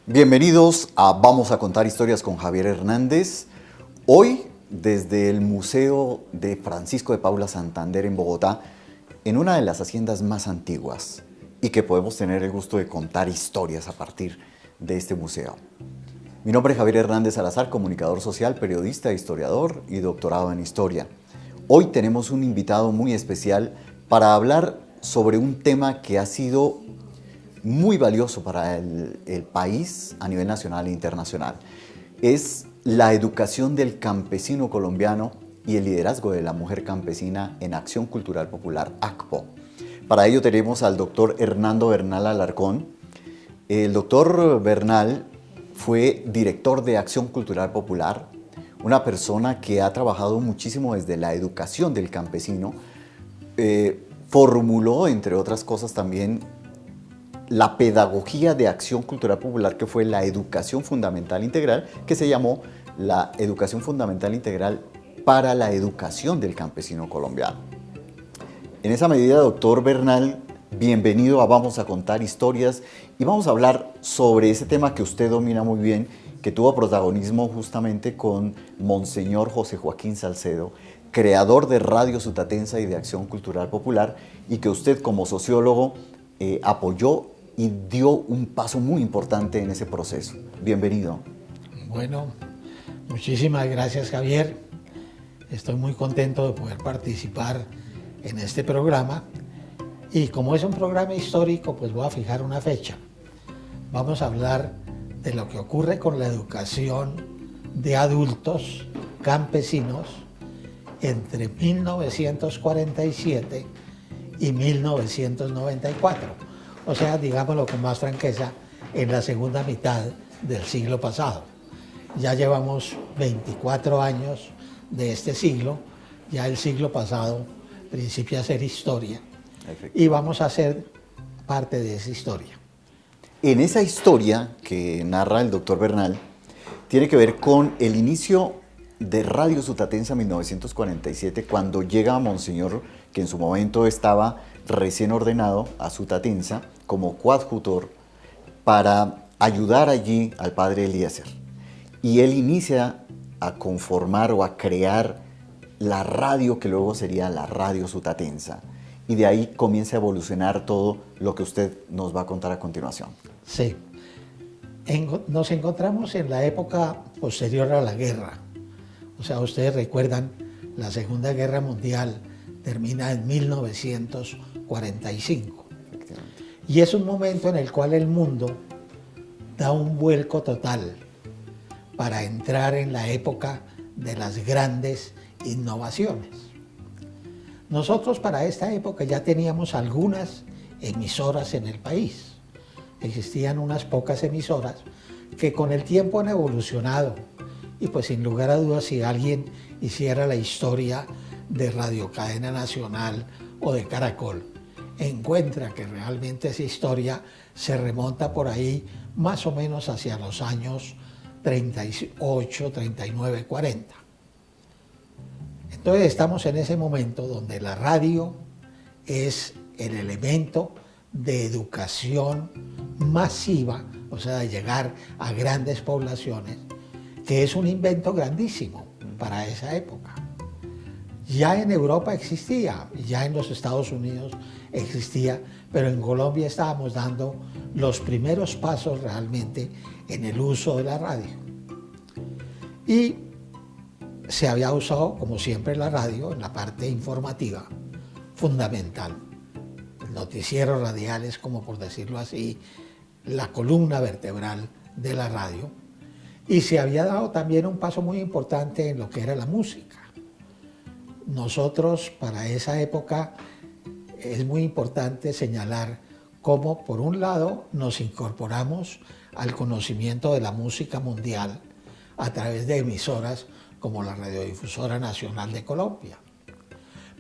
Bienvenidos a Vamos a contar historias con Javier Hernández. Hoy, desde el Museo de Francisco de Paula Santander en Bogotá, en una de las haciendas más antiguas y que podemos tener el gusto de contar historias a partir de este museo. Mi nombre es Javier Hernández Salazar, comunicador social, periodista, historiador y doctorado en historia. Hoy tenemos un invitado muy especial para hablar sobre un tema que ha sido muy valioso para el país a nivel nacional e internacional. Es la educación del campesino colombiano y el liderazgo de la mujer campesina en Acción Cultural Popular, ACPO. Para ello tenemos al doctor Hernando Bernal Alarcón. El doctor Bernal fue director de Acción Cultural Popular, una persona que ha trabajado muchísimo desde la educación del campesino. Formuló, entre otras cosas, también la pedagogía de Acción Cultural Popular, que fue la educación fundamental integral, que se llamó la educación fundamental integral para la educación del campesino colombiano. En esa medida, doctor Bernal, bienvenido a Vamos a contar historias y vamos a hablar sobre ese tema que usted domina muy bien, que tuvo protagonismo justamente con Monseñor José Joaquín Salcedo, creador de Radio Sutatensa y de Acción Cultural Popular, y que usted como sociólogo apoyó y dio un paso muy importante en ese proceso. Bienvenido. Bueno, muchísimas gracias, Javier. Estoy muy contento de poder participar en este programa. Y como es un programa histórico, pues voy a fijar una fecha. Vamos a hablar de lo que ocurre con la educación de adultos campesinos entre 1947 y 1994. O sea, digámoslo con más franqueza, en la segunda mitad del siglo pasado. Ya llevamos 24 años de este siglo, ya el siglo pasado principia a ser historia y vamos a ser parte de esa historia. En esa historia que narra el doctor Bernal, tiene que ver con el inicio de Radio Sutatensa en 1947, cuando llega Monseñor, que en su momento estaba recién ordenado a Sutatensa como coadjutor, para ayudar allí al padre Eliezer. Y él inicia a conformar o a crear la radio que luego sería la Radio Sutatensa. Y de ahí comienza a evolucionar todo lo que usted nos va a contar a continuación. Sí. Nos encontramos en la época posterior a la guerra. O sea, ustedes recuerdan, la Segunda Guerra Mundial termina en 1945. Y es un momento en el cual el mundo da un vuelco total para entrar en la época de las grandes innovaciones. Nosotros para esta época ya teníamos algunas emisoras en el país. Existían unas pocas emisoras que con el tiempo han evolucionado. Y pues sin lugar a dudas, si alguien hiciera la historia de Radio Cadena Nacional o de Caracol, encuentra que realmente esa historia se remonta por ahí más o menos hacia los años 38, 39, 40. Entonces estamos en ese momento donde la radio es el elemento de educación masiva, o sea, de llegar a grandes poblaciones, que es un invento grandísimo para esa época. Ya en Europa existía, ya en los Estados Unidos existía, pero en Colombia estábamos dando los primeros pasos realmente en el uso de la radio. Y se había usado, como siempre, la radio en la parte informativa, fundamental. Noticieros radiales, como por decirlo así, la columna vertebral de la radio. Y se había dado también un paso muy importante en lo que era la música. Nosotros, para esa época, es muy importante señalar cómo, por un lado, nos incorporamos al conocimiento de la música mundial a través de emisoras como la Radiodifusora Nacional de Colombia.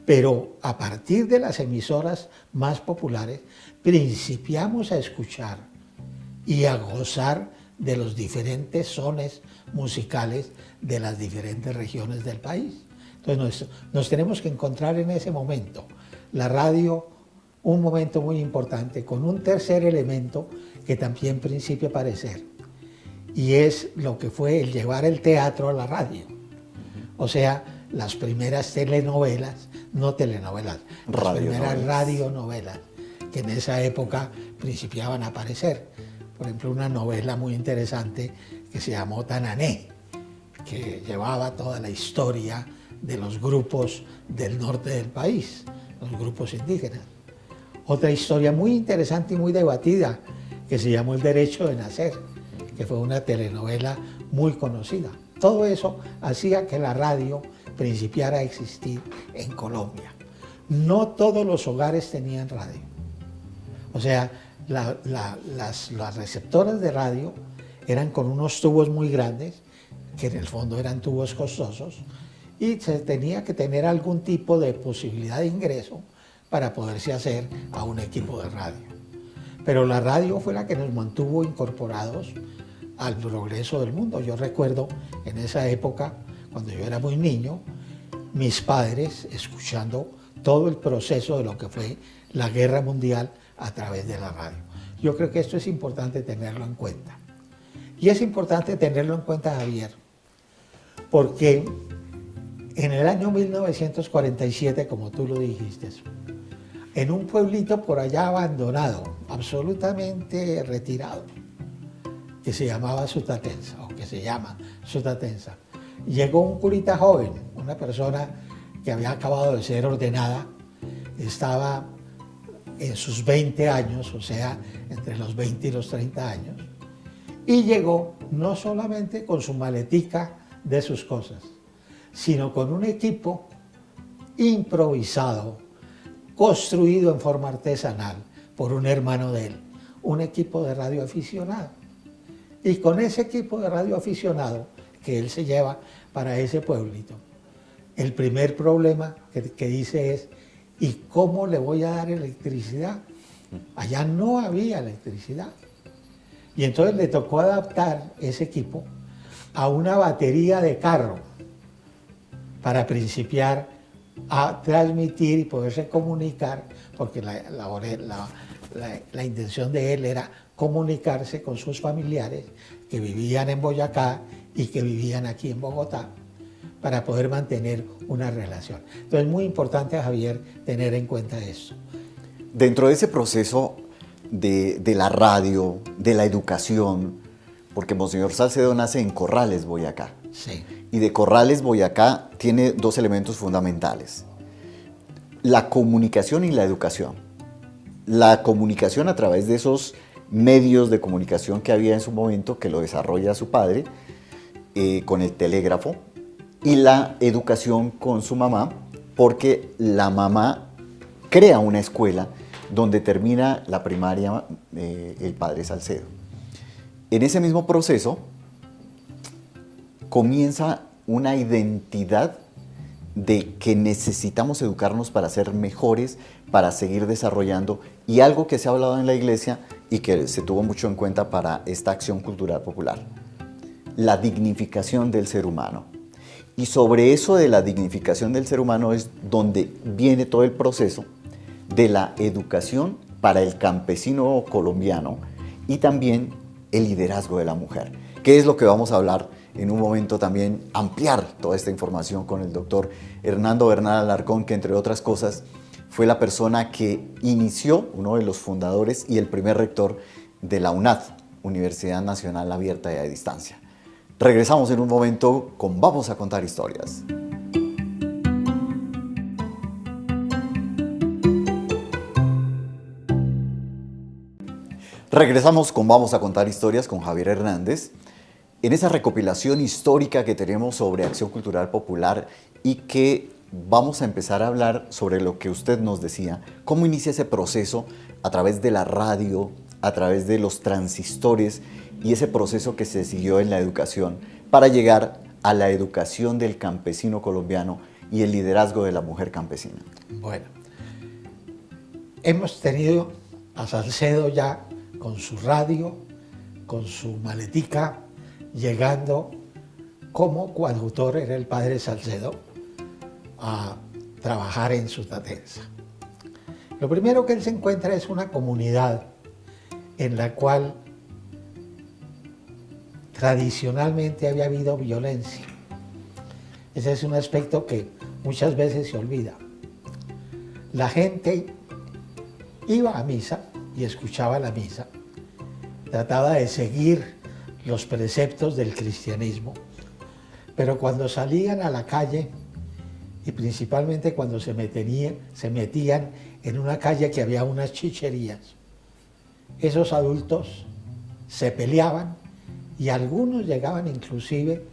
Pero a partir de las emisoras más populares, principiamos a escuchar y a gozar de los diferentes sones musicales de las diferentes regiones del país. Entonces nos tenemos que encontrar en ese momento, la radio, un momento muy importante, con un tercer elemento que también principia a aparecer, y es lo que fue el llevar el teatro a la radio. O sea, las primeras telenovelas, no telenovelas, las primeras radionovelas que en esa época principiaban a aparecer. Por ejemplo, una novela muy interesante que se llamó Tanané, que llevaba toda la historia de los grupos del norte del país, los grupos indígenas. Otra historia muy interesante y muy debatida que se llamó El Derecho de Nacer, que fue una telenovela muy conocida. Todo eso hacía que la radio principiara a existir en Colombia. No todos los hogares tenían radio. O sea, las receptoras de radio eran con unos tubos muy grandes, que en el fondo eran tubos costosos, y se tenía que tener algún tipo de posibilidad de ingreso para poderse hacer a un equipo de radio. Pero la radio fue la que nos mantuvo incorporados al progreso del mundo. Yo recuerdo en esa época, cuando yo era muy niño, mis padres escuchando todo el proceso de lo que fue la guerra mundial a través de la radio. Yo creo que esto es importante tenerlo en cuenta. Y es importante tenerlo en cuenta, Javier, porque en el año 1947, como tú lo dijiste, en un pueblito por allá abandonado, absolutamente retirado, que se llamaba Sutatensa, o que se llama Sutatensa, llegó un curita joven, una persona que había acabado de ser ordenada, estaba en sus 20 años, o sea, entre los 20 y los 30 años, y llegó no solamente con su maletica de sus cosas, sino con un equipo improvisado, construido en forma artesanal por un hermano de él, un equipo de radioaficionado. Y con ese equipo de radioaficionado que él se lleva para ese pueblito, el primer problema que dice es: ¿y cómo le voy a dar electricidad? Allá no había electricidad. Y entonces le tocó adaptar ese equipo a una batería de carro para principiar a transmitir y poderse comunicar, porque la intención de él era comunicarse con sus familiares que vivían en Boyacá y que vivían aquí en Bogotá, para poder mantener una relación. Entonces es muy importante, Javier, tener en cuenta eso. Dentro de ese proceso de la radio, de la educación, porque Monseñor Salcedo nace en Corrales, Boyacá. Sí. Y de Corrales, Boyacá, tiene dos elementos fundamentales: la comunicación y la educación. La comunicación a través de esos medios de comunicación que había en su momento, que lo desarrolla su padre, con el telégrafo, y la educación con su mamá, porque la mamá crea una escuela donde termina la primaria el padre Salcedo. En ese mismo proceso comienza una identidad de que necesitamos educarnos para ser mejores, para seguir desarrollando, y algo que se ha hablado en la iglesia y que se tuvo mucho en cuenta para esta acción cultural popular: la dignificación del ser humano. Y sobre eso de la dignificación del ser humano es donde viene todo el proceso de la educación para el campesino colombiano y también el liderazgo de la mujer, que es lo que vamos a hablar en un momento también, ampliar toda esta información con el doctor Hernando Bernal Alarcón, que entre otras cosas fue la persona que inició, uno de los fundadores y el primer rector de la UNAD, Universidad Nacional Abierta y a Distancia. Regresamos en un momento con Vamos a Contar Historias. Regresamos con Vamos a Contar Historias con Javier Hernández, en esa recopilación histórica que tenemos sobre Acción Cultural Popular, y que vamos a empezar a hablar sobre lo que usted nos decía, cómo inicia ese proceso a través de la radio, a través de los transistores, y ese proceso que se siguió en la educación para llegar a la educación del campesino colombiano y el liderazgo de la mujer campesina. Bueno, hemos tenido a Salcedo ya con su radio, con su maletica, llegando como coadjutor, era el padre Salcedo, a trabajar en Sutatensa. Lo primero que él se encuentra es una comunidad en la cual tradicionalmente había habido violencia. Ese es un aspecto que muchas veces se olvida. La gente iba a misa y escuchaba la misa, trataba de seguir los preceptos del cristianismo, pero cuando salían a la calle, y principalmente cuando se metían en una calle que había unas chicherías, esos adultos se peleaban y algunos llegaban inclusive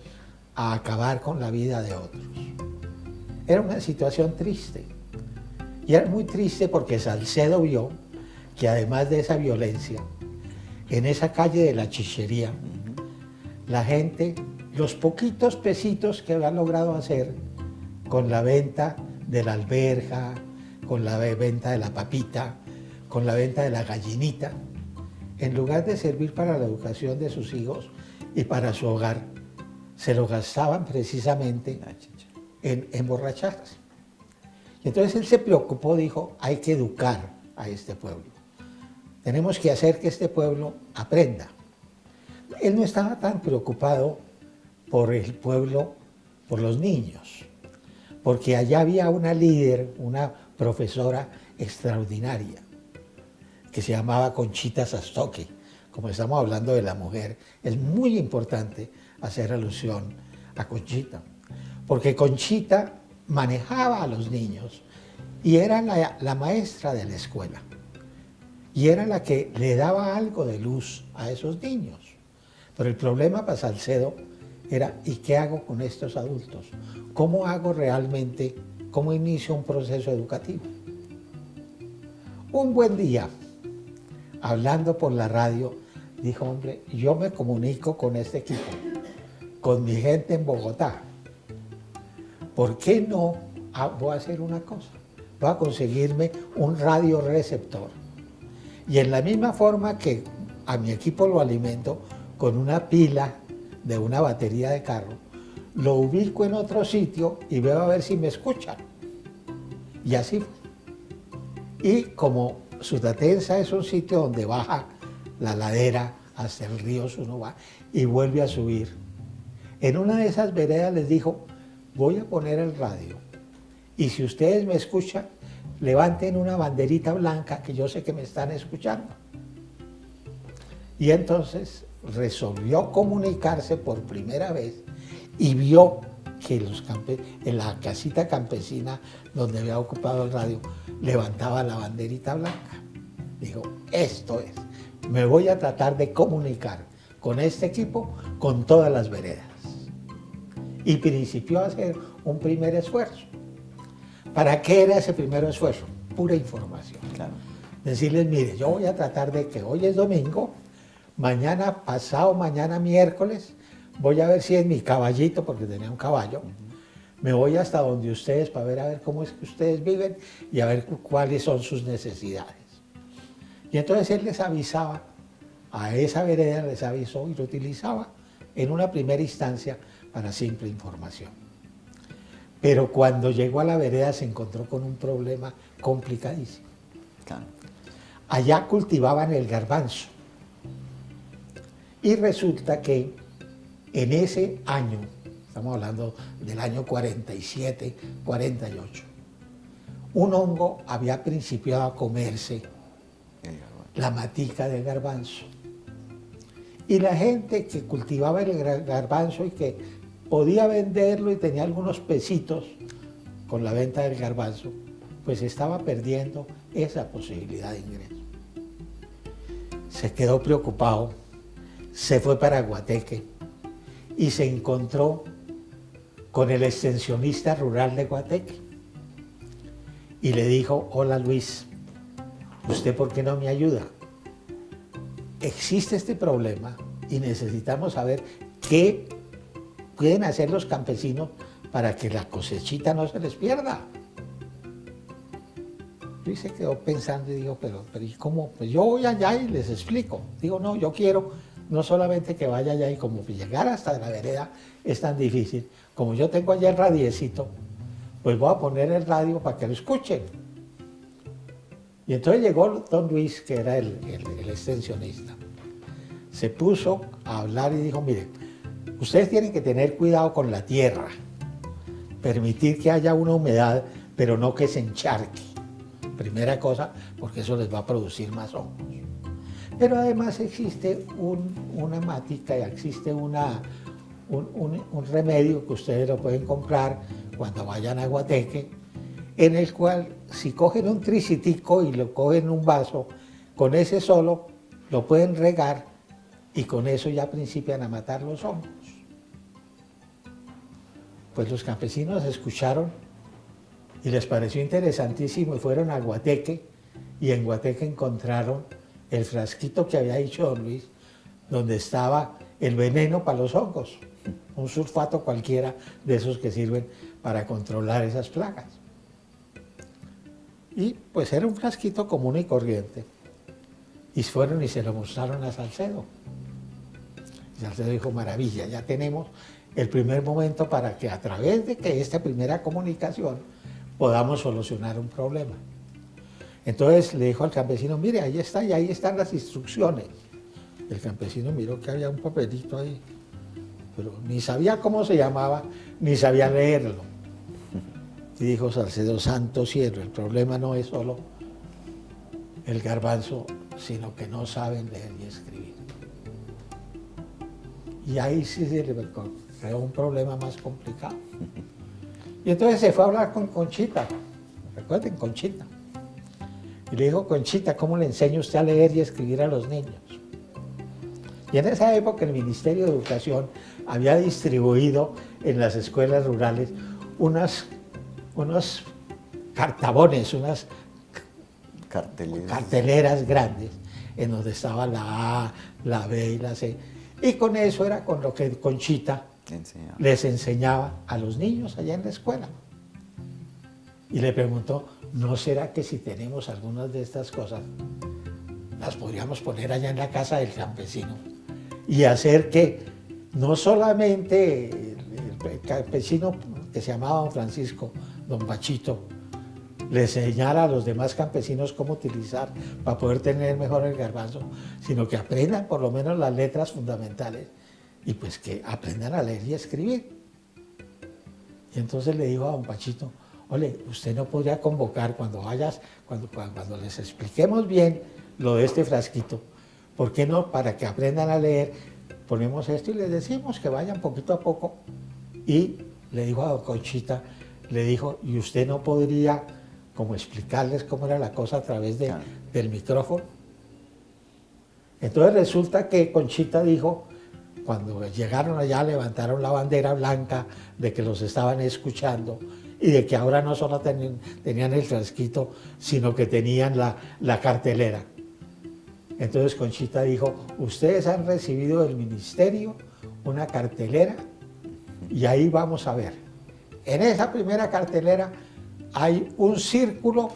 a acabar con la vida de otros. Era una situación triste. Y era muy triste porque Salcedo vio que además de esa violencia, en esa calle de la chichería, la gente, los poquitos pesitos que había logrado hacer con la venta de la alberja, con la venta de la papita, con la venta de la gallinita, en lugar de servir para la educación de sus hijos y para su hogar, se lo gastaban precisamente en emborracharse. Y entonces él se preocupó, dijo, hay que educar a este pueblo. Tenemos que hacer que este pueblo aprenda. Él no estaba tan preocupado por el pueblo, por los niños, porque allá había una líder, una profesora extraordinaria, que se llamaba Conchita Sastoque. Como estamos hablando de la mujer, es muy importante hacer alusión a Conchita, porque Conchita manejaba a los niños y era la maestra de la escuela, y era la que le daba algo de luz a esos niños. Pero el problema para Salcedo era, ¿y qué hago con estos adultos? ¿Cómo hago realmente, cómo inicio un proceso educativo? Un buen día, hablando por la radio, dijo, hombre, yo me comunico con este equipo, con mi gente en Bogotá. ¿Por qué no voy a hacer una cosa? Voy a conseguirme un radioreceptor. Y en la misma forma que a mi equipo lo alimento con una pila de una batería de carro, lo ubico en otro sitio y veo a ver si me escuchan. Y así fue. Y como Sutatensa es un sitio donde baja la ladera hasta el río Sunoba y vuelve a subir, en una de esas veredas les dijo, voy a poner el radio y si ustedes me escuchan, levanten una banderita blanca que yo sé que me están escuchando. Y entonces resolvió comunicarse por primera vez y vio que en la casita campesina donde había ocupado el radio levantaba la banderita blanca. Dijo, esto es, me voy a tratar de comunicar con este equipo con todas las veredas. Y principió a hacer un primer esfuerzo. ¿Para qué era ese primer esfuerzo? Pura información. Claro. Decirles, mire, yo voy a tratar de que hoy es domingo, mañana, pasado mañana miércoles, voy a ver si en mi caballito, porque tenía un caballo, me voy hasta donde ustedes para ver a ver cómo es que ustedes viven y a ver cuáles son sus necesidades. Y entonces él les avisaba, a esa vereda les avisó y lo utilizaba en una primera instancia para simple información. Pero cuando llegó a la vereda se encontró con un problema complicadísimo. Claro. Allá cultivaban el garbanzo. Y resulta que en ese año, estamos hablando del año 47, 48, un hongo había principiado a comerse la matica del garbanzo. Y la gente que cultivaba el garbanzo y que podía venderlo y tenía algunos pesitos con la venta del garbanzo, pues estaba perdiendo esa posibilidad de ingreso. Se quedó preocupado, se fue para Guateque y se encontró con el extensionista rural de Guateque y le dijo, hola Luis, ¿usted por qué no me ayuda? Existe este problema y necesitamos saber qué pueden hacer los campesinos para que la cosechita no se les pierda. Luis se quedó pensando y dijo, pero ¿y cómo? Pues yo voy allá y les explico. Digo, no, yo quiero no solamente que vaya allá y como llegar hasta la vereda es tan difícil, como yo tengo allá el radiecito, pues voy a poner el radio para que lo escuchen. Y entonces llegó don Luis, que era el extensionista. Se puso a hablar y dijo, mire, ustedes tienen que tener cuidado con la tierra, permitir que haya una humedad, pero no que se encharque. Primera cosa, porque eso les va a producir más hongos. Pero además existe una mática, existe un remedio que ustedes lo pueden comprar cuando vayan a Guateque, en el cual si cogen un tricitico y lo cogen en un vaso, con ese solo lo pueden regar y con eso ya principian a matar los hongos. Pues los campesinos escucharon y les pareció interesantísimo y fueron a Guateque, y en Guateque encontraron el frasquito que había dicho don Luis, donde estaba el veneno para los hongos, un sulfato cualquiera de esos que sirven para controlar esas plagas. Y pues era un frasquito común y corriente. Y fueron y se lo mostraron a Salcedo. Y Salcedo dijo, maravilla, ya tenemos el primer momento para que a través de que esta primera comunicación podamos solucionar un problema. Entonces le dijo al campesino, mire, ahí está, y ahí están las instrucciones. El campesino miró que había un papelito ahí, pero ni sabía cómo se llamaba, ni sabía leerlo. Y dijo Salcedo, santo cielo, el problema no es solo el garbanzo, sino que no saben leer y escribir. Y ahí sí se le creó un problema más complicado. Y entonces se fue a hablar con Conchita, recuerden, Conchita. Y le dijo, Conchita, ¿cómo le enseña usted a leer y escribir a los niños? Y en esa época el Ministerio de Educación había distribuido en las escuelas rurales unos cartabones, unas carteleras grandes, en donde estaba la A, la B y la C. Y con eso era con lo que Conchita les enseñaba a los niños allá en la escuela. Y le preguntó, ¿no será que si tenemos algunas de estas cosas, las podríamos poner allá en la casa del campesino? Y hacer que no solamente el campesino que se llamaba don Francisco, don Pachito, le enseñara a los demás campesinos cómo utilizar para poder tener mejor el garbanzo, sino que aprendan por lo menos las letras fundamentales y pues que aprendan a leer y escribir. Y entonces le dijo a don Pachito, oye, usted no podría convocar cuando vayas, cuando les expliquemos bien lo de este frasquito, ¿por qué no? Para que aprendan a leer, ponemos esto y les decimos que vayan poquito a poco. Y le dijo a don Conchita, le dijo, ¿y usted no podría como explicarles cómo era la cosa a través del micrófono? Entonces resulta que Conchita dijo, cuando llegaron allá levantaron la bandera blanca de que los estaban escuchando y de que ahora no solo tenían el frasquito, sino que tenían la cartelera. Entonces Conchita dijo, ustedes han recibido del ministerio una cartelera y ahí vamos a ver. En esa primera cartelera hay un círculo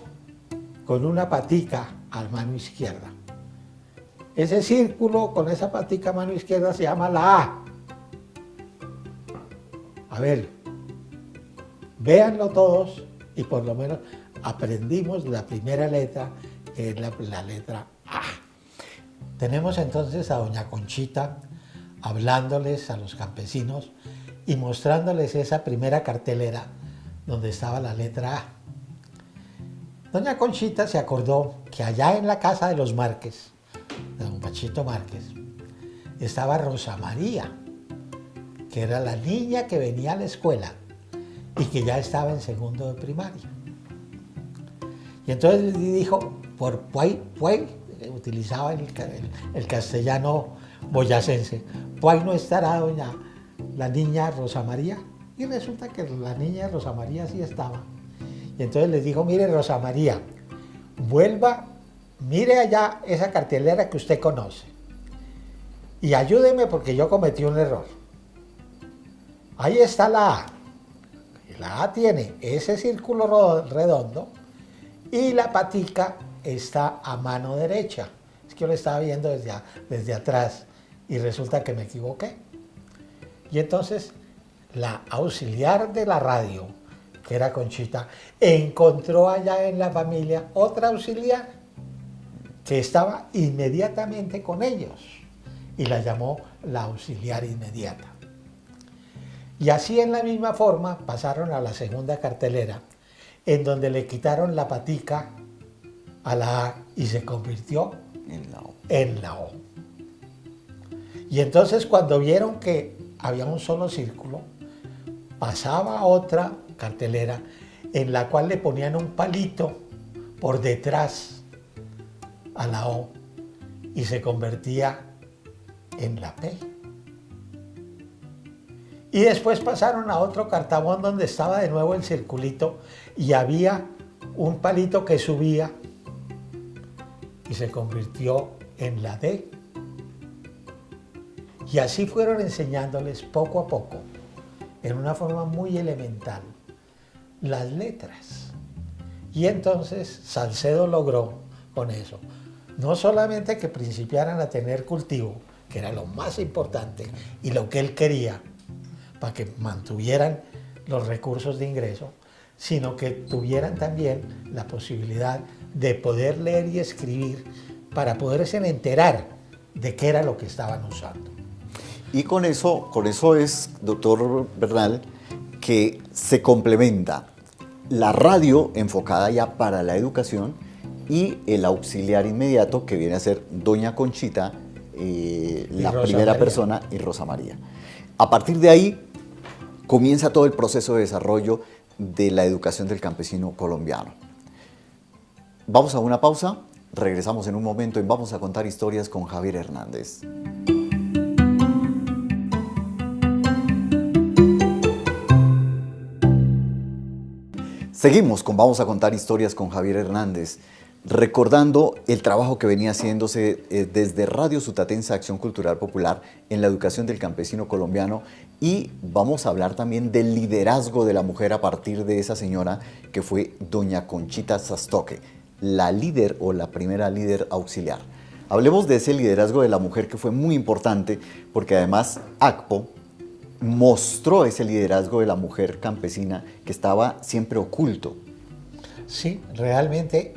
con una patica a mano izquierda. Ese círculo con esa patica a mano izquierda se llama la A. A ver, véanlo todos y por lo menos aprendimos la primera letra, que es la letra A. Tenemos entonces a doña Conchita hablándoles a los campesinos y mostrándoles esa primera cartelera donde estaba la letra A. Doña Conchita se acordó que allá en la casa de los Márquez, de don Pachito Márquez, estaba Rosa María, que era la niña que venía a la escuela y que ya estaba en segundo de primaria. Y entonces le dijo, por puey, utilizaba el castellano boyacense, puey no estará la niña Rosa María. Y resulta que la niña Rosa María sí estaba. Y entonces les dijo, mire Rosa María, vuelva, mire allá esa cartelera que usted conoce y ayúdeme porque yo cometí un error. Ahí está la A. Y la A tiene ese círculo redondo y la patica está a mano derecha. Es que yo lo estaba viendo desde atrás y resulta que me equivoqué. Y entonces la auxiliar de la radio, que era Conchita, encontró allá en la familia otra auxiliar que estaba inmediatamente con ellos y la llamó la auxiliar inmediata. Y así en la misma forma pasaron a la segunda cartelera, en donde le quitaron la patica a la A y se convirtió en la O. Y entonces cuando vieron que había un solo círculo, pasaba a otra cartelera en la cual le ponían un palito por detrás a la O y se convertía en la P. Y después pasaron a otro cartabón donde estaba de nuevo el circulito y había un palito que subía y se convirtió en la D. Y así fueron enseñándoles poco a poco, en una forma muy elemental, las letras. Y entonces Salcedo logró con eso, no solamente que principiaran a tener cultivo, que era lo más importante y lo que él quería, para que mantuvieran los recursos de ingreso, sino que tuvieran también la posibilidad de poder leer y escribir para poderse enterar de qué era lo que estaban usando. Y con eso es, doctor Bernal, que se complementa la radio enfocada ya para la educación y el auxiliar inmediato que viene a ser doña Conchita, la primera persona, y Rosa María. A partir de ahí comienza todo el proceso de desarrollo de la educación del campesino colombiano. Vamos a una pausa, regresamos en un momento y vamos a contar historias con Javier Hernández. Seguimos con Vamos a contar historias con Javier Hernández, recordando el trabajo que venía haciéndose desde Radio Sutatensa Acción Cultural Popular en la educación del campesino colombiano, y vamos a hablar también del liderazgo de la mujer a partir de esa señora que fue doña Conchita Sastoque, la líder o la primera líder auxiliar. Hablemos de ese liderazgo de la mujer que fue muy importante porque además ACPO mostró ese liderazgo de la mujer campesina que estaba siempre oculto. Sí, realmente,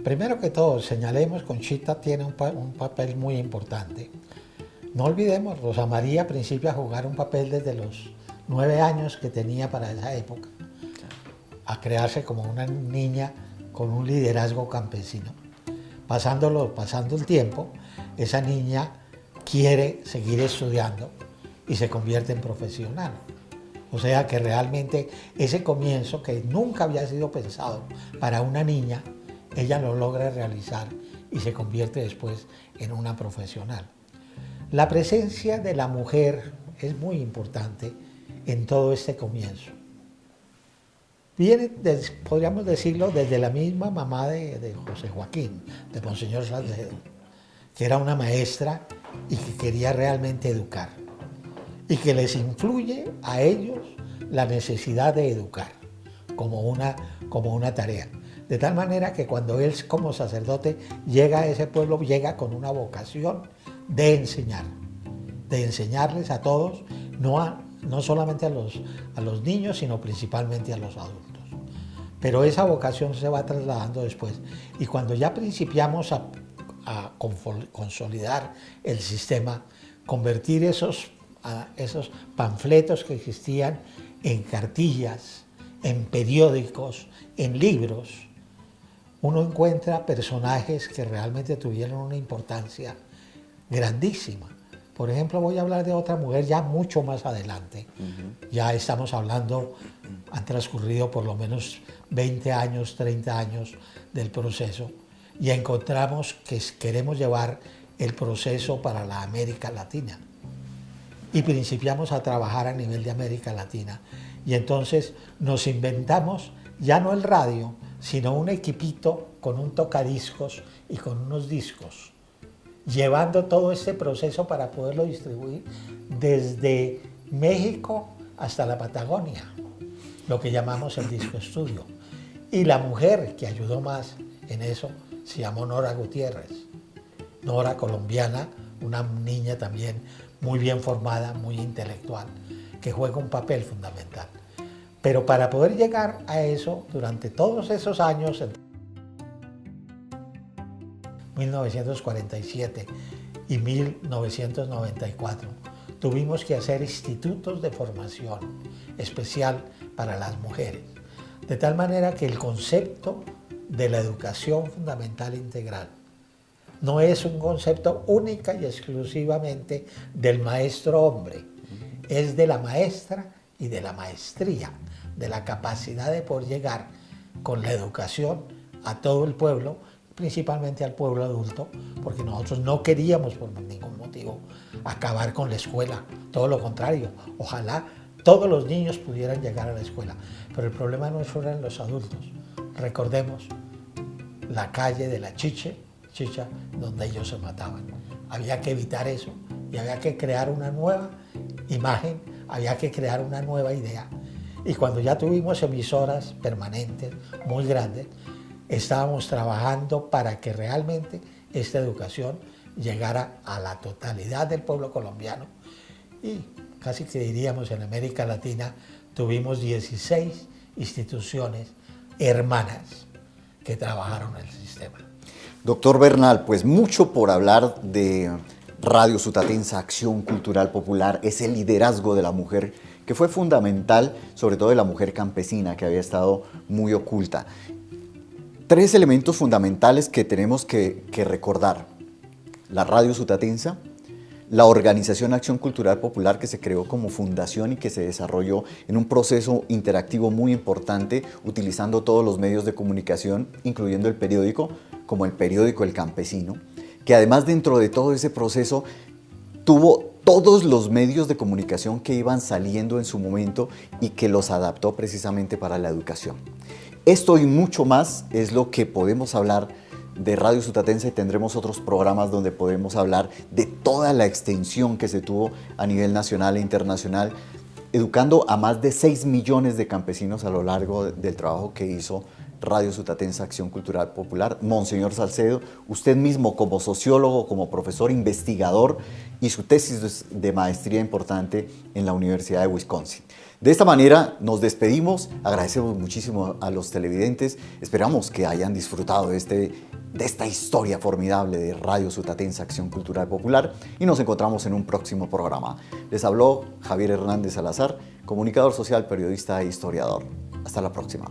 primero que todo, señalemos, Conchita tiene un papel muy importante. No olvidemos, Rosa María principia a jugar un papel desde los 9 años que tenía para esa época, a crearse como una niña con un liderazgo campesino. Pasando el tiempo, esa niña quiere seguir estudiando y se convierte en profesional. O sea que realmente ese comienzo que nunca había sido pensado para una niña, ella lo logra realizar y se convierte después en una profesional. La presencia de la mujer es muy importante en todo este comienzo. Viene, podríamos decirlo, desde la misma mamá de José Joaquín, de Monseñor Salcedo, que era una maestra y que quería realmente educar, y que les influye a ellos la necesidad de educar como una tarea. De tal manera que cuando él como sacerdote llega a ese pueblo, llega con una vocación de enseñar, de enseñarles a todos, no solamente a los niños, sino principalmente a los adultos. Pero esa vocación se va trasladando después. Y cuando ya principiamos a consolidar el sistema, convertir esos panfletos que existían en cartillas, en periódicos, en libros, uno encuentra personajes que realmente tuvieron una importancia grandísima. Por ejemplo, voy a hablar de otra mujer ya mucho más adelante. Ya estamos hablando, han transcurrido por lo menos 20 años, 30 años del proceso, y encontramos que queremos llevar el proceso para la América Latina. Y principiamos a trabajar a nivel de América Latina. Y entonces nos inventamos ya no el radio, sino un equipito con un tocadiscos y con unos discos, llevando todo este proceso para poderlo distribuir desde México hasta la Patagonia, lo que llamamos el disco estudio. Y la mujer que ayudó más en eso se llamó Nora Gutiérrez. Nora, colombiana, una niña también muy bien formada, muy intelectual, que juega un papel fundamental. Pero para poder llegar a eso, durante todos esos años, en 1947 y 1994, tuvimos que hacer institutos de formación especial para las mujeres. De tal manera que el concepto de la educación fundamental integral no es un concepto única y exclusivamente del maestro hombre, es de la maestra y de la maestría, de la capacidad de poder llegar con la educación a todo el pueblo, principalmente al pueblo adulto, porque nosotros no queríamos por ningún motivo acabar con la escuela, todo lo contrario, ojalá todos los niños pudieran llegar a la escuela, pero el problema no eran los adultos. Recordemos la calle de la Chicha, donde ellos se mataban. Había que evitar eso y había que crear una nueva imagen, había que crear una nueva idea. Y cuando ya tuvimos emisoras permanentes muy grandes, estábamos trabajando para que realmente esta educación llegara a la totalidad del pueblo colombiano. Y casi que diríamos en América Latina tuvimos 16 instituciones hermanas que trabajaron en el sistema. Doctor Bernal, pues mucho por hablar de Radio Sutatensa, Acción Cultural Popular, ese liderazgo de la mujer que fue fundamental, sobre todo de la mujer campesina que había estado muy oculta. 3 elementos fundamentales que tenemos que recordar: la Radio Sutatensa, la Organización Acción Cultural Popular, que se creó como fundación y que se desarrolló en un proceso interactivo muy importante, utilizando todos los medios de comunicación, incluyendo el periódico, como el periódico El Campesino, que además dentro de todo ese proceso tuvo todos los medios de comunicación que iban saliendo en su momento y que los adaptó precisamente para la educación. Esto y mucho más es lo que podemos hablar de Radio Sutatensa, y tendremos otros programas donde podemos hablar de toda la extensión que se tuvo a nivel nacional e internacional, educando a más de 6 millones de campesinos a lo largo del trabajo que hizo Radio Sutatensa, Acción Cultural Popular. Monseñor Salcedo, usted mismo como sociólogo, como profesor investigador, y su tesis de maestría importante en la Universidad de Wisconsin. De esta manera nos despedimos, agradecemos muchísimo a los televidentes, esperamos que hayan disfrutado de esta historia formidable de Radio Sutatensa, Acción Cultural Popular, y nos encontramos en un próximo programa. Les habló Javier Hernández Salazar, comunicador social, periodista e historiador. Hasta la próxima.